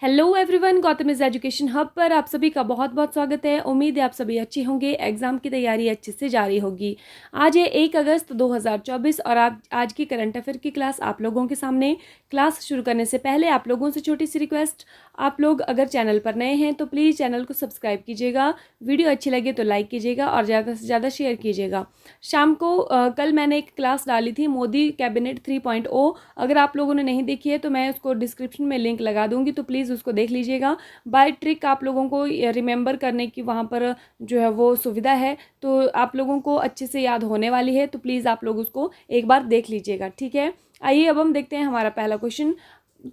Hello everyone, Gautam is education hub पर आप सभी का बहुत बहुत स्वागत है। उम्मीद है आप सभी अच्छे होंगे, एग्जाम की तैयारी अच्छे से जारी होगी। आज है 1 अगस्त 2024 और आप आज की करंट अफेयर की क्लास आप लोगों के सामने। क्लास शुरू करने से पहले आप लोगों से छोटी सी रिक्वेस्ट, आप लोग अगर चैनल पर नए हैं तो प्लीज़ चैनल को सब्सक्राइब कीजिएगा, वीडियो अच्छी लगे तो लाइक कीजिएगा और ज़्यादा से ज़्यादा शेयर कीजिएगा। शाम को कल मैंने एक क्लास डाली थी मोदी कैबिनेट 3.0, अगर आप लोगों ने नहीं देखी है तो मैं उसको डिस्क्रिप्शन में लिंक लगा दूंगी, तो प्लीज़ उसको देख लीजिएगा। बाय ट्रिक आप लोगों को रिमेंबर करने की वहाँ पर जो है वो सुविधा है, तो आप लोगों को अच्छे से याद होने वाली है, तो प्लीज़ आप लोग उसको एक बार देख लीजिएगा, ठीक है। आइए अब हम देखते हैं हमारा पहला क्वेश्चन।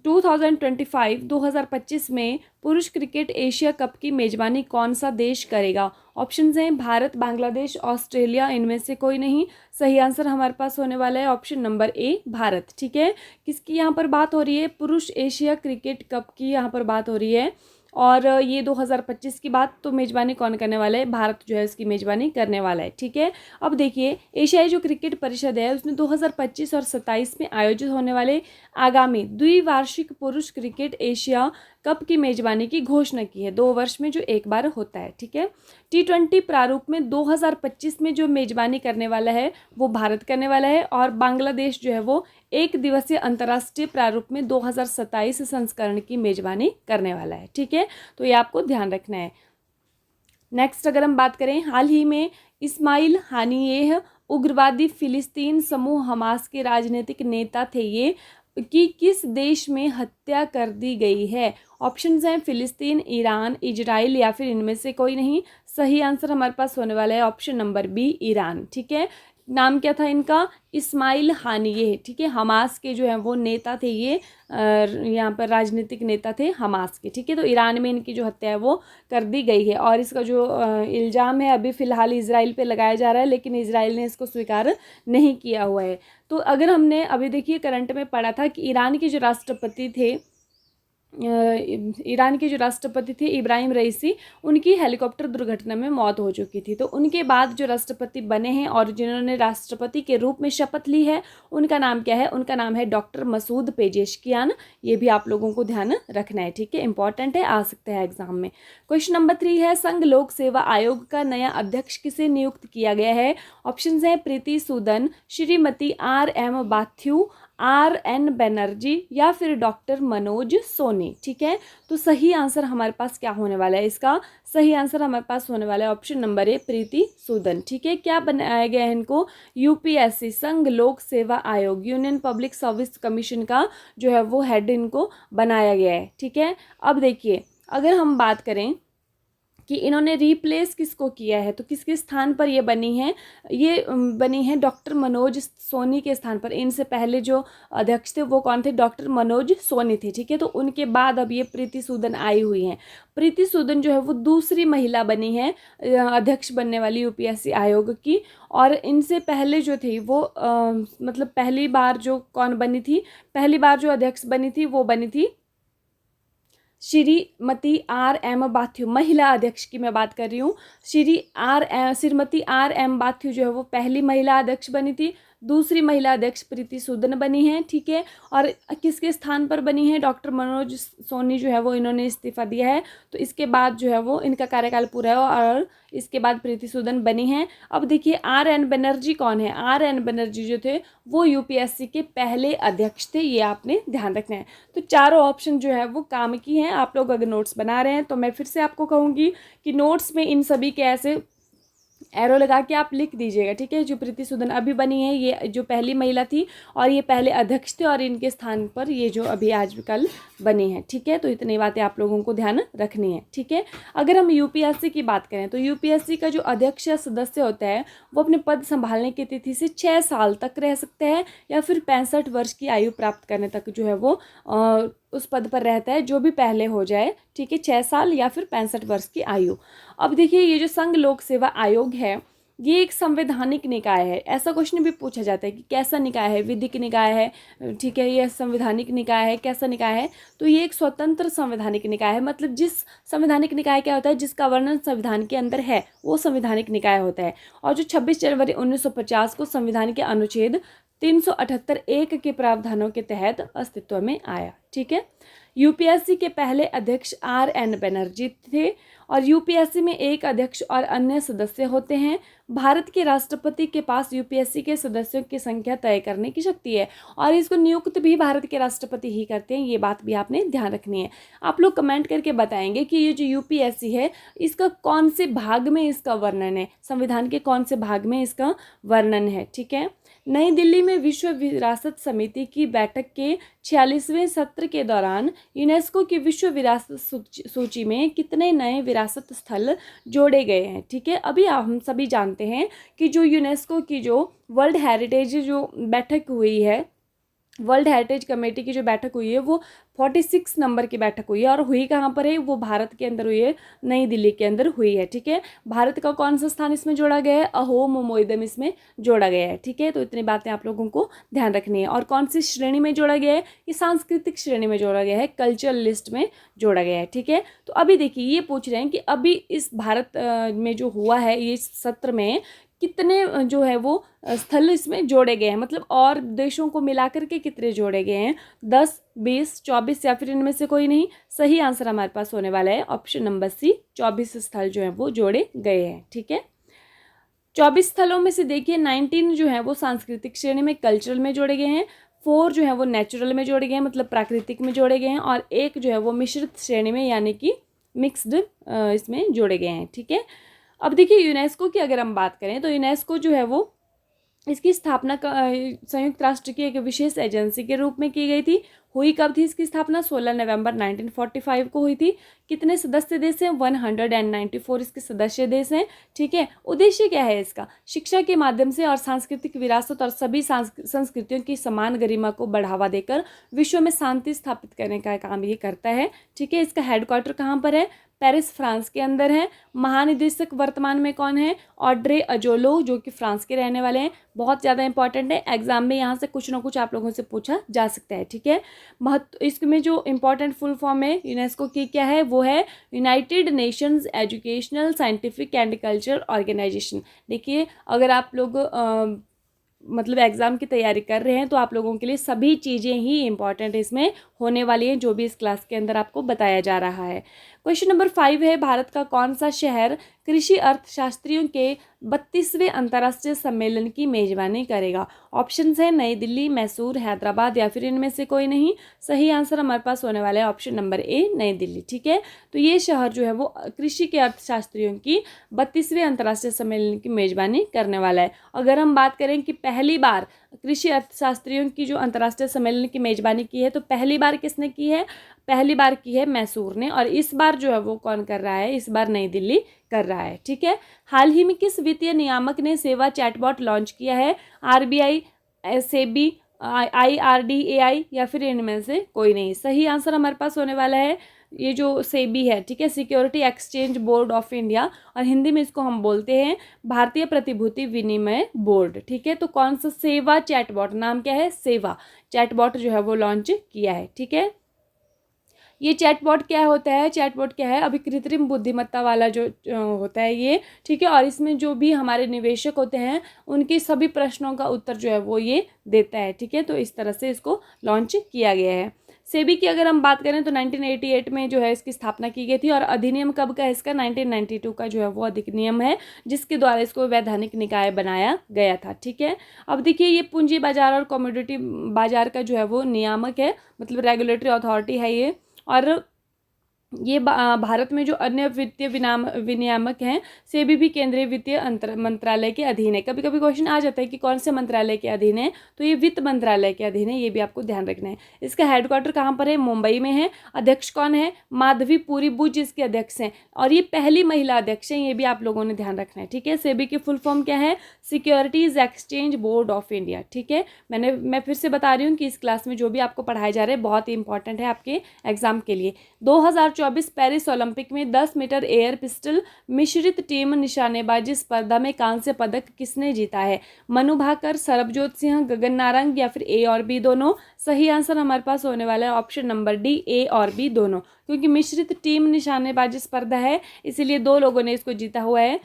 2025 में पुरुष क्रिकेट एशिया कप की मेजबानी कौन सा देश करेगा? ऑप्शंस हैं भारत, बांग्लादेश, ऑस्ट्रेलिया, इनमें से कोई नहीं। सही आंसर हमारे पास होने वाला है ऑप्शन नंबर ए, भारत, ठीक है। किसकी यहाँ पर बात हो रही है? पुरुष एशिया क्रिकेट कप की यहाँ पर बात हो रही है, और ये 2025 की बात, तो मेजबानी कौन करने वाला है? भारत जो है इसकी मेजबानी करने वाला है, ठीक है। अब देखिए, एशियाई जो क्रिकेट परिषद है उसने 2025 और 27 में आयोजित होने वाले आगामी द्विवार्षिक पुरुष क्रिकेट एशिया कप की मेजबानी की घोषणा की है। 2 वर्ष में जो एक बार होता है, ठीक है। T20 प्रारूप में 2025 में जो मेजबानी करने वाला है वो भारत करने वाला है, और बांग्लादेश जो है वो एक दिवसीय अंतर्राष्ट्रीय प्रारूप में 2027 संस्करण की मेजबानी करने वाला है, ठीक है। तो ये आपको ध्यान रखना है। नेक्स्ट अगर हम बात करें, हाल ही में इस्माइल हानियेह उग्रवादी फिलिस्तीन समूह हमास के राजनीतिक नेता थे, ये कि किस देश में हत्या कर दी गई है? ऑप्शंस हैं फिलिस्तीन, ईरान, इजराइल या फिर इनमें से कोई नहीं। सही आंसर हमारे पास होने वाला है ऑप्शन नंबर बी, ईरान, ठीक है। नाम क्या था इनका? इस्माइल हानियेह, ठीक है। हमास के जो है वो नेता थे ये, यहाँ पर राजनीतिक नेता थे हमास के, ठीक है। तो ईरान में इनकी जो हत्या है वो कर दी गई है, और इसका जो इल्ज़ाम है अभी फ़िलहाल इजराइल पे लगाया जा रहा है, लेकिन इजराइल ने इसको स्वीकार नहीं किया हुआ है। तो अगर हमने अभी देखिए करंट में पढ़ा था कि ईरान के जो राष्ट्रपति थे इब्राहिम रईसी, उनकी हेलीकॉप्टर दुर्घटना में मौत हो चुकी थी। तो उनके बाद जो राष्ट्रपति बने हैं और जिन्होंने राष्ट्रपति के रूप में शपथ ली है, उनका नाम क्या है? उनका नाम है डॉक्टर मसूद पेजेशकियान। ये भी आप लोगों को ध्यान रखना है, ठीक है, इंपॉर्टेंट है, आ सकता है एग्जाम में। क्वेश्चन नंबर 3 है, संघ लोक सेवा आयोग का नया अध्यक्ष किसे नियुक्त किया गया है? ऑप्शन है प्रीति सूदन, श्रीमती RM बाथ्यू, RN बनर्जी या फिर डॉक्टर मनोज सोनी, ठीक है। तो सही आंसर हमारे पास क्या होने वाला है? इसका सही आंसर हमारे पास होने वाला है option number A, Preeti Sudan, ठीक है। क्या बनाया गया है इनको? UPSC संघ लोक सेवा आयोग, यूनियन पब्लिक सर्विस कमीशन का जो है वो हेड इनको बनाया गया है, ठीक है। अब देखिए, अगर हम बात करें कि इन्होंने रिप्लेस किसको किया है, तो किसके स्थान पर ये बनी है? ये बनी है डॉक्टर मनोज सोनी के स्थान पर। इनसे पहले जो अध्यक्ष थे वो कौन थे? डॉक्टर मनोज सोनी थे, ठीक है। तो उनके बाद अब ये प्रीति सूदन आई हुई हैं। प्रीति सूदन जो है वो दूसरी महिला बनी है अध्यक्ष बनने वाली UPSC आयोग की, और इनसे पहले जो थी वो मतलब पहली बार जो कौन बनी थी, पहली बार जो अध्यक्ष बनी थी वो बनी थी श्रीमती RM बाथ्यू, महिला अध्यक्ष की मैं बात कर रही हूँ। श्रीमती RM बाथ्यू जो है वो पहली महिला अध्यक्ष बनी थी। दूसरी महिला अध्यक्ष प्रीति सूदन बनी है, ठीक है। और किसके स्थान पर बनी है? डॉक्टर मनोज सोनी जो है वो इन्होंने इस्तीफा दिया है, तो इसके बाद जो है वो इनका कार्यकाल पूरा है, और इसके बाद प्रीति सूदन बनी है। अब देखिए RN बनर्जी कौन है? RN बनर्जी जो थे वो UPSC के पहले अध्यक्ष थे, ये आपने ध्यान रखना है। तो चारों ऑप्शन जो है वो काम की हैं। आप लोग अगर नोट्स बना रहे हैं तो मैं फिर से आपको कहूँगी कि नोट्स में इन सभी के ऐसे एरो लगा के आप लिख दीजिएगा, ठीक है। जो प्रीति सूदन अभी बनी है, ये जो पहली महिला थी, और ये पहले अध्यक्ष थे, और इनके स्थान पर ये जो अभी आजकल बनी है, ठीक है। तो इतनी बातें आप लोगों को ध्यान रखनी है, ठीक है। अगर हम UPSC की बात करें तो UPSC का जो अध्यक्ष या सदस्य होता है वो अपने पद संभालने की तिथि से 6 साल तक रह सकते हैं, या फिर 65 वर्ष की आयु प्राप्त करने तक जो है वो उस पद पर रहता है, जो भी पहले हो जाए, ठीक है। 6 साल या फिर 65 वर्ष की आयु। अब देखिए, ये जो संघ लोक सेवा आयोग है ये एक संवैधानिक निकाय है। ऐसा क्वेश्चन भी पूछा जाता है कि कैसा निकाय है? विधिक निकाय है, ठीक है, यह संवैधानिक निकाय है, कैसा निकाय है? तो ये एक स्वतंत्र संवैधानिक निकाय है। मतलब जिस संवैधानिक निकाय क्या होता है? जिसका वर्णन संविधान के अंदर है वो संवैधानिक निकाय होता है। और जो 26 जनवरी 1950 को संविधान के अनुच्छेद 378(1) के प्रावधानों के तहत अस्तित्व में आया, ठीक है। यूपीएससी के पहले अध्यक्ष RN बनर्जी थे और यूपीएससी में एक अध्यक्ष और अन्य सदस्य होते हैं। भारत के राष्ट्रपति के पास यूपीएससी के सदस्यों की संख्या तय करने की शक्ति है और इसको नियुक्त भी भारत के राष्ट्रपति ही करते हैं। ये बात भी आपने ध्यान रखनी है। आप लोग कमेंट करके बताएंगे कि ये जो यूपीएससी है इसका कौन से भाग में इसका वर्णन है, संविधान के कौन से भाग में इसका वर्णन है। ठीक है। नई दिल्ली में विश्व विरासत समिति की बैठक के 46वें सत्र के दौरान यूनेस्को की विश्व विरासत सूची में कितने नए विरासत स्थल जोड़े गए हैं। ठीक है। अभी हम सभी जानते हैं कि जो यूनेस्को की जो वर्ल्ड हेरिटेज जो बैठक हुई है, वर्ल्ड हेरिटेज कमेटी की जो बैठक हुई है वो 46 नंबर की बैठक हुई है और हुई कहाँ पर है, वो भारत के अंदर हुई है, नई दिल्ली के अंदर हुई है। ठीक है। भारत का कौन सा स्थान इसमें जोड़ा गया है, अहोम मोइदम इसमें जोड़ा गया है। ठीक है। तो इतनी बातें आप लोगों को ध्यान रखनी है। और कौन सी श्रेणी में जोड़ा गया है, ये सांस्कृतिक श्रेणी में जोड़ा गया है, कल्चरल लिस्ट में जोड़ा गया है। ठीक है। तो अभी देखिए ये पूछ रहे हैं कि अभी इस भारत में जो हुआ है ये सत्र में कितने जो है वो स्थल इसमें जोड़े गए हैं, मतलब और देशों को मिलाकर के कितने जोड़े गए हैं, 10, 20, 24 या फिर इनमें से कोई नहीं। सही आंसर हमारे पास होने वाला है ऑप्शन नंबर सी, 24 स्थल जो है वो जोड़े गए हैं। ठीक है। 24 स्थलों में से देखिए 19 जो है वो सांस्कृतिक श्रेणी में, कल्चरल में जोड़े गए हैं, 4 जो है वो नेचुरल में जोड़े गए हैं, मतलब प्राकृतिक में जोड़े गए हैं, और 1 जो है वो मिश्रित श्रेणी में यानी कि मिक्स्ड इसमें जोड़े गए हैं। ठीक है। अब देखिए यूनेस्को की अगर हम बात करें तो यूनेस्को जो है वो इसकी स्थापना संयुक्त राष्ट्र की एक विशेष एजेंसी के रूप में की गई थी। हुई कब थी इसकी स्थापना, 16 नवंबर 1945 को हुई थी। कितने सदस्य देश हैं, 194 इसके सदस्य देश हैं। ठीक है। उद्देश्य क्या है इसका, शिक्षा के माध्यम से और सांस्कृतिक विरासत और सभी संस्कृतियों की समान गरिमा को बढ़ावा देकर विश्व में शांति स्थापित करने का काम ये करता है। ठीक है। इसका हेडक्वार्टर कहाँ पर है, पेरिस फ्रांस के अंदर है। महानिदेशक वर्तमान में कौन है, ऑड्रे अजोलो, जो कि फ्रांस के रहने वाले हैं। बहुत ज़्यादा इंपॉर्टेंट है, एग्जाम में यहाँ से कुछ ना कुछ आप लोगों से पूछा जा सकता है। ठीक है। महत्व इसमें जो इंपॉर्टेंट फुल फॉर्म है यूनेस्को की क्या है, वो है United Nations Educational Scientific and Cultural Organisation. देखिए अगर आप लोग मतलब एग्ज़ाम की तैयारी कर रहे हैं तो आप लोगों के लिए सभी चीज़ें ही इंपॉर्टेंट इसमें होने वाली हैं जो भी इस क्लास के अंदर आपको बताया जा रहा है। क्वेश्चन नंबर 5 है, भारत का कौन सा शहर कृषि अर्थशास्त्रियों के 32वें अंतर्राष्ट्रीय सम्मेलन की मेजबानी करेगा। ऑप्शंस हैं नई दिल्ली, मैसूर, हैदराबाद या फिर इनमें से कोई नहीं। सही आंसर हमारे पास होने वाला है ऑप्शन नंबर ए, नई दिल्ली। ठीक है। तो ये शहर जो है वो कृषि के अर्थशास्त्रियों की 32वें अंतर्राष्ट्रीय सम्मेलन की मेजबानी करने वाला है। अगर हम बात करें कि पहली बार कृषि अर्थशास्त्रियों की जो अंतर्राष्ट्रीय सम्मेलन की मेजबानी की है तो पहली बार किसने की है, पहली बार की है मैसूर ने, और इस बार जो है वो कौन कर रहा है, इस बार नई दिल्ली कर रहा है। ठीक है। हाल ही में किस वित्तीय नियामक ने सेवा चैटबॉट लॉन्च किया है, RBI, सेबी, IRDAI या फिर इनमें से कोई नहीं। सही आंसर हमारे पास होने वाला है ये जो सेबी है। ठीक है। Security exchange board of India, और हिंदी में इसको हम बोलते हैं भारतीय प्रतिभूति विनिमय बोर्ड। ठीक है। तो कौन सा सेवा चैटबॉट, नाम क्या है, सेवा चैटबॉट जो है वो लॉन्च किया है। ठीक है। ये चैटबॉट क्या होता है, चैटबॉट क्या है, अभी कृत्रिम बुद्धिमत्ता वाला जो होता है ये। ठीक है। और इसमें जो भी हमारे निवेशक होते हैं उनके सभी प्रश्नों का उत्तर जो है वो ये देता है। ठीक है। तो इस तरह से इसको लॉन्च किया गया है। सेबी की अगर हम बात करें तो 1988 में जो है इसकी स्थापना की गई थी, और अधिनियम कब का है इसका, 1992 का जो है वो अधिनियम है जिसके द्वारा इसको वैधानिक निकाय बनाया गया था। ठीक है। अब देखिए ये पूंजी बाजार और कमोडिटी बाजार का जो है वो नियामक है, मतलब रेगुलेटरी अथॉरिटी है ये। और ये भारत में जो अन्य वित्तीय विनियामक हैं सेबी भी केंद्रीय वित्तीय मंत्रालय के अधीन है। कभी कभी क्वेश्चन आ जाता है कि कौन से मंत्रालय के अधीन है, तो ये वित्त मंत्रालय के अधीन है, ये भी आपको ध्यान रखना है। इसका हेडक्वार्टर कहाँ पर है, मुंबई में है। अध्यक्ष कौन है, माधवी पुरी बुच इसके अध्यक्ष हैं, और ये पहली महिला अध्यक्ष हैं, ये भी आप लोगों ने ध्यान रखना है। ठीक है। सेबी की फुल फॉर्म क्या है, securities exchange board of India. ठीक है। मैं फिर से बता रही हूँ कि इस क्लास में जो भी आपको पढ़ाए जा रहे हैं बहुत ही इंपॉर्टेंट है आपके एग्जाम के लिए। 2024 पेरिस ओलंपिक में 10 मीटर एयर पिस्टल मिश्रित टीम निशानेबाजी स्पर्धा में कांस्य पदक किसने जीता है, मनु भाकर, सरबजोत सिंह, गगन नारंग या फिर ए और बी दोनों। सही आंसर हमारे पास होने वाला है ऑप्शन नंबर डी, ए और बी दोनों, क्योंकि मिश्रित टीम निशानेबाजी स्पर्धा है इसीलिए 2 लोगों ने इसको जीता हुआ है।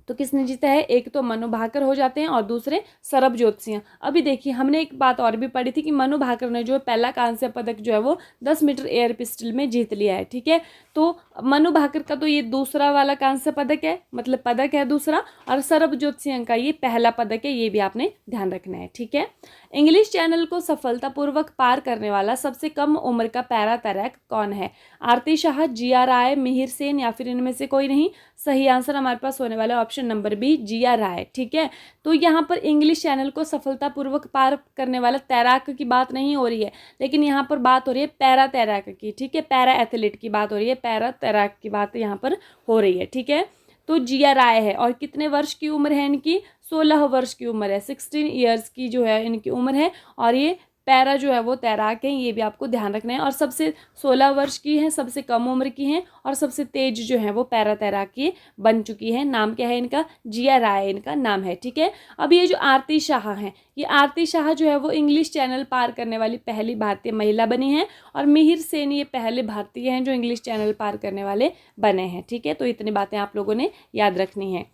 तो किसने जीता है? एक तो मनु भाकर हो जाते हैं और दूसरे सरबजोत सिंह। अभी देखिए हमने एक बात और भी पढ़ी थी कि मनु भाकर ने जो है पहला कांस्य पदक जो है वो 10 मीटर एयर पिस्टल में जीत लिया है, ठीक है। तो मनु भाकर का तो ये दूसरा वाला कांस्य पदक है, मतलब पदक है दूसरा, और सरबजोत सिंह का ये पहला पदक है, ये भी आपने ध्यान रखना है, ठीक है। इंग्लिश चैनल को सफलतापूर्वक पार करने वाला सबसे कम उम्र का पैरा तैराक कौन है? आरती शाह, जिया राय, मिहिर सेन या फिर इनमें से कोई नहीं। सही आंसर हमारे पास होने वाला ऑप्शन नंबर बी, जिया राय, ठीक है। तो यहाँ पर इंग्लिश चैनल को सफलतापूर्वक पार करने वाला तैराक की बात नहीं हो रही है, लेकिन यहाँ पर बात हो रही है पैरा तैराक की, ठीक है। पैरा एथलीट की बात हो रही है, पैरा तैराक की बात यहाँ पर हो रही है, ठीक है। तो जिया राय है, और कितने वर्ष की उम्र है इनकी? 16 वर्ष की उम्र है, 16 ईयर्स की जो है इनकी उम्र है, और ये पैरा जो है वो तैराक है, ये भी आपको ध्यान रखना है। और सबसे 16 वर्ष की है, सबसे कम उम्र की हैं, और सबसे तेज जो है वो पैरा तैराक की बन चुकी है। नाम क्या है इनका? जिया राय इनका नाम है, ठीक है। अब ये जो आरती शाह हैं, ये आरती शाह जो है वो इंग्लिश चैनल पार करने वाली पहली भारतीय महिला बनी हैं, और मिहिर सेन ये पहले भारतीय हैं जो इंग्लिश चैनल पार करने वाले बने हैं, ठीक है। तो इतनी बातें आप लोगों ने याद रखनी है।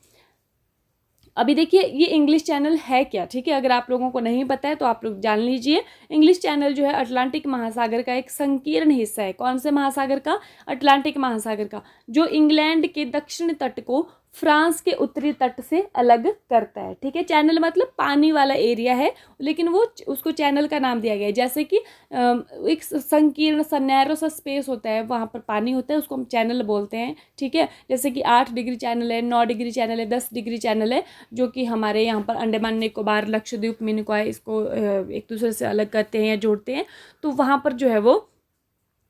अभी देखिए ये इंग्लिश चैनल है क्या, ठीक है। अगर आप लोगों को नहीं पता है तो आप लोग जान लीजिए। इंग्लिश चैनल जो है अटलांटिक महासागर का एक संकीर्ण हिस्सा है। कौन से महासागर का? अटलांटिक महासागर का, जो इंग्लैंड के दक्षिण तट को फ्रांस के उत्तरी तट से अलग करता है, ठीक है। चैनल मतलब पानी वाला एरिया है, लेकिन वो उसको चैनल का नाम दिया गया है। जैसे कि एक संकीर्ण सा नैरो सा स्पेस होता है, वहाँ पर पानी होता है, उसको हम चैनल बोलते हैं, ठीक है। जैसे कि 8 डिग्री चैनल है, 9 डिग्री चैनल है, 10 डिग्री चैनल है, जो कि हमारे यहाँ पर अंडमान निकोबार, लक्षद्वीप, मिनिकॉय इसको एक दूसरे से अलग करते हैं या जोड़ते हैं। तो वहाँ पर जो है वो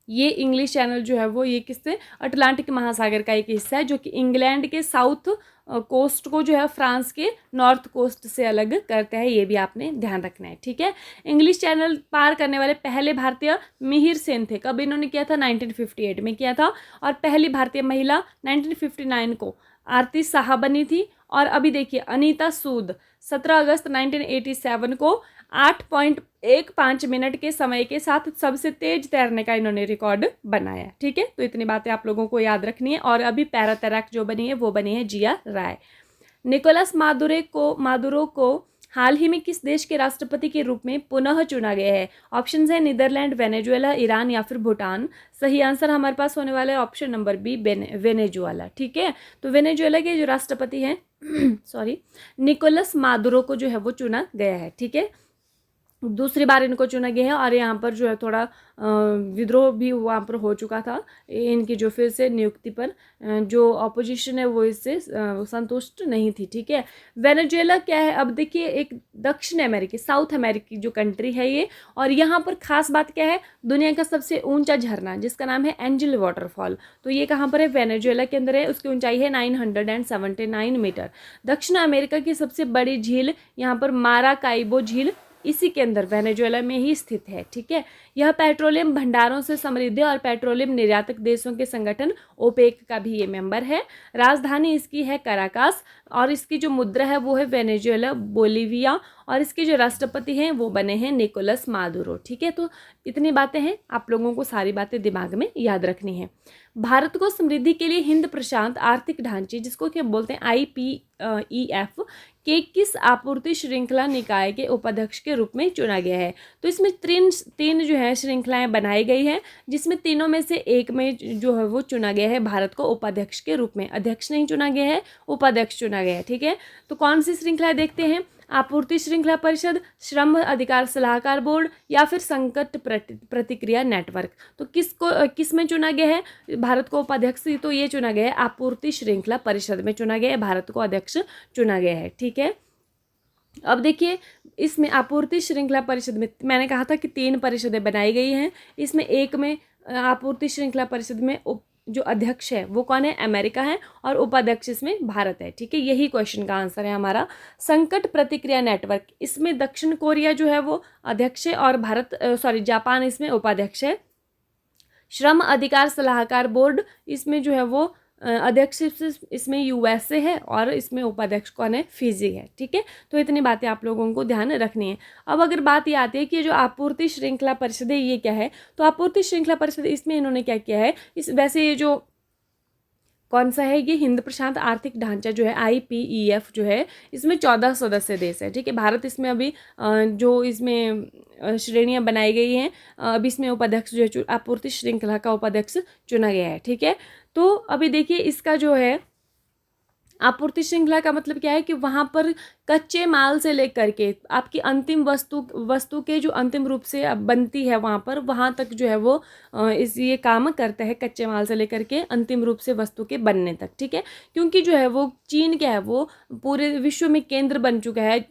ये इंग्लिश चैनल जो है वो ये किससे? अटलांटिक महासागर का एक हिस्सा है, जो कि इंग्लैंड के साउथ कोस्ट को जो है फ्रांस के नॉर्थ कोस्ट से अलग करता है। ये भी आपने ध्यान रखना है, ठीक है। इंग्लिश चैनल पार करने वाले पहले भारतीय मिहिर सेन थे। कब इन्होंने किया था? 1958 में किया था। और पहली भारतीय महिला 1959 को आरती शाह बनी थी। और अभी देखिए अनीता सूद 17 अगस्त 1987 को 8.15 मिनट के समय के साथ सबसे तेज तैरने का इन्होंने रिकॉर्ड बनाया, ठीक है। तो इतनी बातें आप लोगों को याद रखनी है। और अभी पैरा तैराक जो बनी है वो बनी है जिया राय। निकोलस मादुरो को हाल ही में किस देश के राष्ट्रपति के रूप में पुनः चुना गया है? ऑप्शंस है नीदरलैंड, वेनेजुएला, ईरान या फिर भूटान। सही आंसर हमारे पास होने वाला है ऑप्शन नंबर बी, वेनेजुएला, ठीक है। तो वेनेजुएला के जो राष्ट्रपति हैं सॉरी निकोलस मादुरो को जो है वो चुना गया है, ठीक है। दूसरी बार इनको चुना गया है, और यहाँ पर जो है थोड़ा विद्रोह भी वहाँ पर हो चुका था इनकी जो फिर से नियुक्ति पर। जो ऑपोजिशन है वो इससे संतुष्ट नहीं थी, ठीक है। वेनेजुएला क्या है? अब देखिए एक दक्षिण अमेरिकी, साउथ अमेरिकी जो कंट्री है ये, और यहाँ पर खास बात क्या है? दुनिया का सबसे ऊंचा झरना जिसका नाम है एंजल वाटरफॉल, तो ये कहाँ पर है? वेनेजुएला के अंदर है। उसकी ऊंचाई है 979 मीटर। दक्षिण अमेरिका की सबसे बड़ी झील यहाँ पर माराकाइबो झील इसी के अंदर वेनेजुएला में ही स्थित है, ठीक है। यह पेट्रोलियम भंडारों से समृद्ध है और पेट्रोलियम निर्यातक देशों के संगठन ओपेक का भी ये मेंबर है। राजधानी इसकी है कराकास, और इसकी जो मुद्रा है वो है वेनेजुएला बोलिविया, और इसके जो राष्ट्रपति हैं वो बने हैं निकोलस मादुरो, ठीक है। तो इतनी बातें हैं, आप लोगों को सारी बातें दिमाग में याद रखनी है। भारत को समृद्धि के लिए हिंद प्रशांत आर्थिक ढांचे, जिसको क्या बोलते हैं IPEF, के किस आपूर्ति श्रृंखला निकाय के उपाध्यक्ष के रूप में चुना गया है? तो इसमें तीन जो है श्रृंखलाएं बनाई गई हैं, जिसमें तीनों में से एक में जो है वो चुना गया है भारत को उपाध्यक्ष के रूप में। अध्यक्ष नहीं चुना गया है, उपाध्यक्ष चुना गया है, ठीक है। तो कौन सी श्रृंखला देखते हैं? आपूर्ति श्रृंखला परिषद, श्रम अधिकार सलाहकार बोर्ड, या फिर संकट प्रतिक्रिया नेटवर्क। तो किस में चुना गया है भारत को उपाध्यक्ष? तो ये चुना गया है आपूर्ति श्रृंखला परिषद में चुना गया है, भारत को अध्यक्ष चुना गया है, ठीक है। अब देखिए इसमें आपूर्ति श्रृंखला परिषद में मैंने कहा था कि 3 परिषदें बनाई गई हैं। इसमें एक में आपूर्ति श्रृंखला परिषद में जो अध्यक्ष है वो कौन है? अमेरिका है, और उपाध्यक्ष इसमें भारत है, ठीक है। यही क्वेश्चन का आंसर है हमारा। संकट प्रतिक्रिया नेटवर्क, इसमें दक्षिण कोरिया जो है वो अध्यक्ष है, और जापान इसमें उपाध्यक्ष है। श्रम अधिकार सलाहकार बोर्ड, इसमें जो है वो अध्यक्ष इसमें USA है, और इसमें उपाध्यक्ष कौन है? फिजी है, ठीक है। तो इतनी बातें आप लोगों को ध्यान रखनी है। अब अगर बात ये आती है कि जो आपूर्ति श्रृंखला परिषद है ये क्या है, तो आपूर्ति श्रृंखला परिषद इसमें इन्होंने क्या किया है, वैसे ये जो कौन सा है ये? हिंद प्रशांत आर्थिक ढांचा जो है IPEF जो है, इसमें 14 सदस्य देश है, ठीक है। भारत इसमें अभी जो इसमें श्रेणियां बनाई गई हैं, अभी इसमें उपाध्यक्ष जो है आपूर्ति श्रृंखला का उपाध्यक्ष चुना गया है, ठीक है। तो अभी देखिए इसका जो है आपूर्ति श्रृंखला का मतलब क्या है कि वहाँ पर कच्चे माल से लेकर के आपकी अंतिम वस्तु के जो अंतिम रूप से अब बनती है वहाँ पर, वहाँ तक जो है वो ये काम करता है, कच्चे माल से लेकर के अंतिम रूप से वस्तु के बनने तक, ठीक है। क्योंकि जो है वो चीन क्या है, वो पूरे विश्व में केंद्र बन चुका है,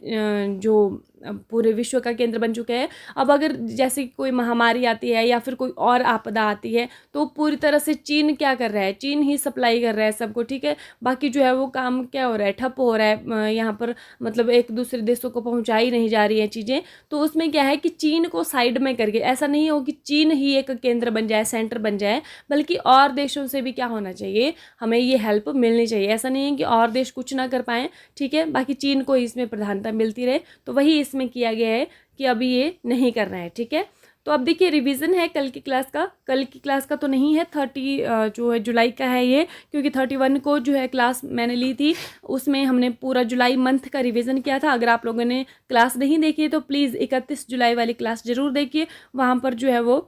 जो पूरे विश्व का केंद्र बन चुका है। अब अगर जैसे कोई महामारी आती है या फिर कोई और आपदा आती है तो पूरी तरह से चीन क्या कर रहा है, चीन ही सप्लाई कर रहा है सबको, ठीक है। बाकी जो है वो काम क्या हो रहा है, ठप हो रहा है, यहाँ पर मतलब एक दूसरे देशों को पहुँचाई नहीं जा रही हैं चीज़ें। तो उसमें क्या है कि चीन को साइड में करके, ऐसा नहीं हो कि चीन ही एक केंद्र बन जाए, सेंटर बन जाए, बल्कि और देशों से भी क्या होना चाहिए, हमें ये हेल्प मिलनी चाहिए। ऐसा नहीं है कि और देश कुछ ना कर पाएँ, ठीक है, बाकी चीन को इसमें प्रधानता मिलती रहे। तो वही इसमें किया गया है कि अभी ये नहीं करना है, ठीक है। तो अब देखिए रिवीजन है कल की क्लास का तो नहीं है, 30 जो है जुलाई का है ये, क्योंकि 31 को जो है क्लास मैंने ली थी, उसमें हमने पूरा जुलाई मंथ का रिवीजन किया था। अगर आप लोगों ने क्लास नहीं देखी है तो प्लीज़ 31 जुलाई वाली क्लास ज़रूर देखिए, वहाँ पर जो है वो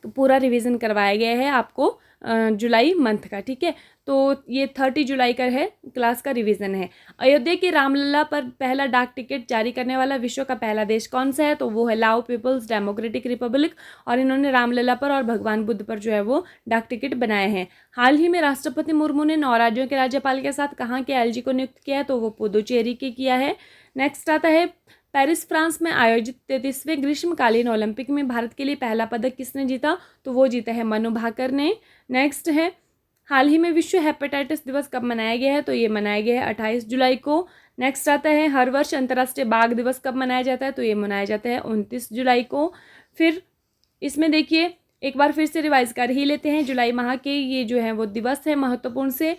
पूरा रिवीजन करवाया गया है आपको जुलाई मंथ का, ठीक है। तो ये 30 जुलाई का है, क्लास का रिवीजन है। अयोध्या की रामलला पर पहला डाक टिकट जारी करने वाला विश्व का पहला देश कौन सा है? तो वो है लाओ पीपल्स डेमोक्रेटिक रिपब्लिक, और इन्होंने रामलला पर और भगवान बुद्ध पर जो है वो डाक टिकट बनाए हैं। हाल ही में राष्ट्रपति मुर्मू ने 9 राज्यों के राज्यपाल के साथ कहाँ के LG को नियुक्त किया है? तो वो पुदुचेरी के किया है। नेक्स्ट आता है पेरिस फ्रांस में आयोजित 33वें ग्रीष्मकालीन ओलंपिक में भारत के लिए पहला पदक किसने जीता? तो वो जीता है मनु भाकर ने। नेक्स्ट है हाल ही में विश्व हेपेटाइटिस दिवस कब मनाया गया है? तो ये मनाया गया है 28 जुलाई को। नेक्स्ट आता है हर वर्ष अंतर्राष्ट्रीय बाघ दिवस कब मनाया जाता है? तो ये मनाया जाता है 29 जुलाई को। फिर इसमें देखिए एक बार फिर से रिवाइज कर ही लेते हैं जुलाई माह के ये जो है वो दिवस है महत्वपूर्ण से।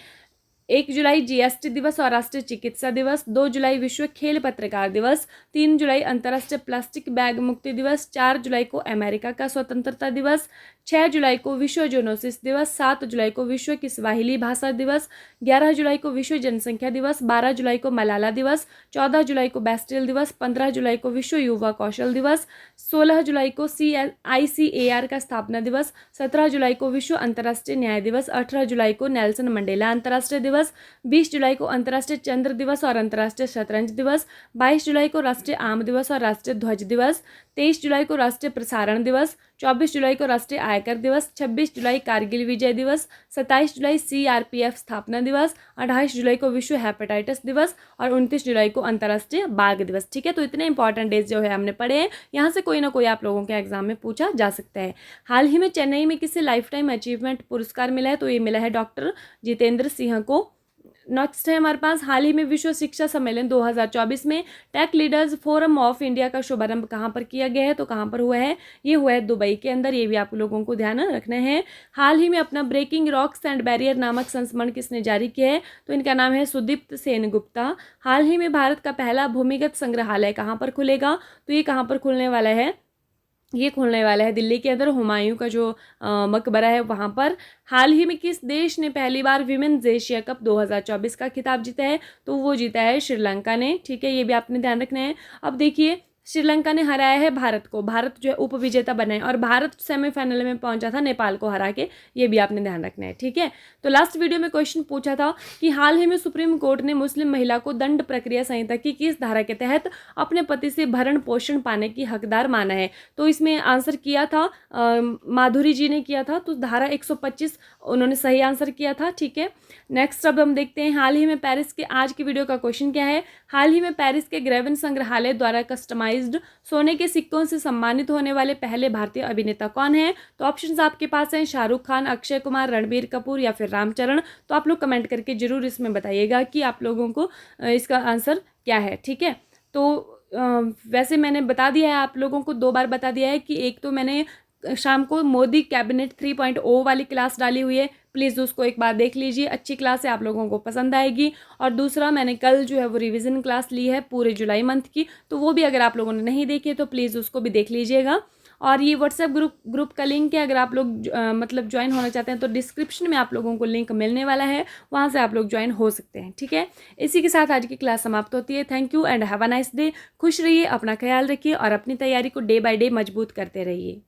1 जुलाई GST दिवस और राष्ट्रीय चिकित्सा दिवस, 2 जुलाई विश्व खेल पत्रकार दिवस, 3 जुलाई अंतर्राष्ट्रीय प्लास्टिक बैग मुक्ति दिवस, 4 जुलाई को अमेरिका का स्वतंत्रता दिवस, 6 जुलाई को विश्व जोनोसिस दिवस, 7 जुलाई को विश्व की स्वाहिली भाषा दिवस, 11 जुलाई को विश्व जनसंख्या दिवस, 12 जुलाई को मलाला दिवस, 14 जुलाई को बैस्टिल दिवस, 15 जुलाई को विश्व युवा कौशल दिवस, 16 जुलाई को ICAR का स्थापना दिवस, 17 जुलाई को विश्व अंतर्राष्ट्रीय न्याय दिवस, 18 जुलाई को नेल्सन मंडेला अंतर्राष्ट्रीय दिवस, 20 जुलाई को अंतर्राष्ट्रीय चंद्र दिवस और अंतर्राष्ट्रीय शतरंज दिवस, 22 जुलाई को राष्ट्रीय आम दिवस और राष्ट्रीय ध्वज दिवस, 23 जुलाई को राष्ट्रीय प्रसारण दिवस, 24 जुलाई को राष्ट्रीय आयकर दिवस, 26 जुलाई कारगिल विजय दिवस, 27 जुलाई CRPF स्थापना दिवस, 28 जुलाई को विश्व हेपेटाइटिस दिवस और 29 जुलाई को अंतर्राष्ट्रीय बाघ दिवस, ठीक है। तो इतने इंपॉर्टेंट डेज जो है हमने पढ़े हैं, यहाँ से कोई ना कोई आप लोगों के एग्जाम में पूछा जा सकता है। हाल ही में चेन्नई में किसे लाइफ टाइम अचीवमेंट पुरस्कार मिला है? तो ये मिला है डॉक्टर जितेंद्र सिंह को। नेक्स्ट है हमारे पास हाल ही में विश्व शिक्षा सम्मेलन 2024 में tech leaders forum of India का शुभारंभ कहाँ पर किया गया है? तो कहाँ पर हुआ है? ये हुआ है दुबई के अंदर, ये भी आप लोगों को ध्यान रखना है। हाल ही में अपना ब्रेकिंग रॉक्स एंड बैरियर नामक संस्मरण किसने जारी किया है? तो इनका नाम है सुदीप्त सेनगुप्ता। हाल ही में भारत का पहला भूमिगत संग्रहालय कहाँ पर खुलेगा? तो ये कहाँ पर खुलने वाला है? ये खुलने वाला है दिल्ली के अंदर, हुमायूं का जो मकबरा है वहाँ पर। हाल ही में किस देश ने पहली बार विमेन्स एशिया कप 2024 का खिताब जीता है? तो वो जीता है श्रीलंका ने, ठीक है, ये भी आपने ध्यान रखना है। अब देखिए श्रीलंका ने हराया है भारत को, भारत जो है उप विजेता बना है और भारत सेमीफाइनल में पहुंचा था नेपाल को हरा के, ये भी आपने ध्यान रखना है, ठीक है। तो लास्ट वीडियो में क्वेश्चन पूछा था कि हाल ही में सुप्रीम कोर्ट ने मुस्लिम महिला को दंड प्रक्रिया संहिता की किस धारा के तहत अपने पति से भरण पोषण पाने की हकदार माना है? तो इसमें आंसर किया था माधुरी जी ने किया था, तो धारा 125 उन्होंने सही आंसर किया था, ठीक है। नेक्स्ट अब हम देखते हैं हाल ही में पेरिस के, आज की वीडियो का क्वेश्चन क्या है, हाल ही में पेरिस के ग्रेवन संग्रहालय द्वारा कस्टमाइज्ड सोने के सिक्कों से सम्मानित होने वाले पहले भारतीय अभिनेता कौन है? तो ऑप्शंस आपके पास हैं शाहरुख खान, अक्षय कुमार, रणबीर कपूर या फिर रामचरण। तो आप लोग कमेंट करके जरूर इसमें बताइएगा कि आप लोगों को इसका आंसर क्या है, ठीक है। तो वैसे मैंने बता दिया है आप लोगों को, 2 बार बता दिया है कि एक तो मैंने शाम को मोदी कैबिनेट 3.0 वाली क्लास डाली हुई है, प्लीज़ उसको एक बार देख लीजिए, अच्छी क्लास है, आप लोगों को पसंद आएगी। और दूसरा मैंने कल जो है वो रिवीजन क्लास ली है पूरे जुलाई मंथ की, तो वो भी अगर आप लोगों ने नहीं देखी है तो प्लीज़ उसको भी देख लीजिएगा। और ये व्हाट्सएप ग्रुप का लिंक है, अगर आप लोग मतलब ज्वाइन होना चाहते हैं तो डिस्क्रिप्शन में आप लोगों को लिंक मिलने वाला है, वहाँ से आप लोग ज्वाइन हो सकते हैं। ठीक है, इसी के साथ आज की क्लास समाप्त होती है। Thank you and have a nice day. खुश रहिए, अपना ख्याल रखिए और अपनी तैयारी को डे बाय डे मजबूत करते रहिए।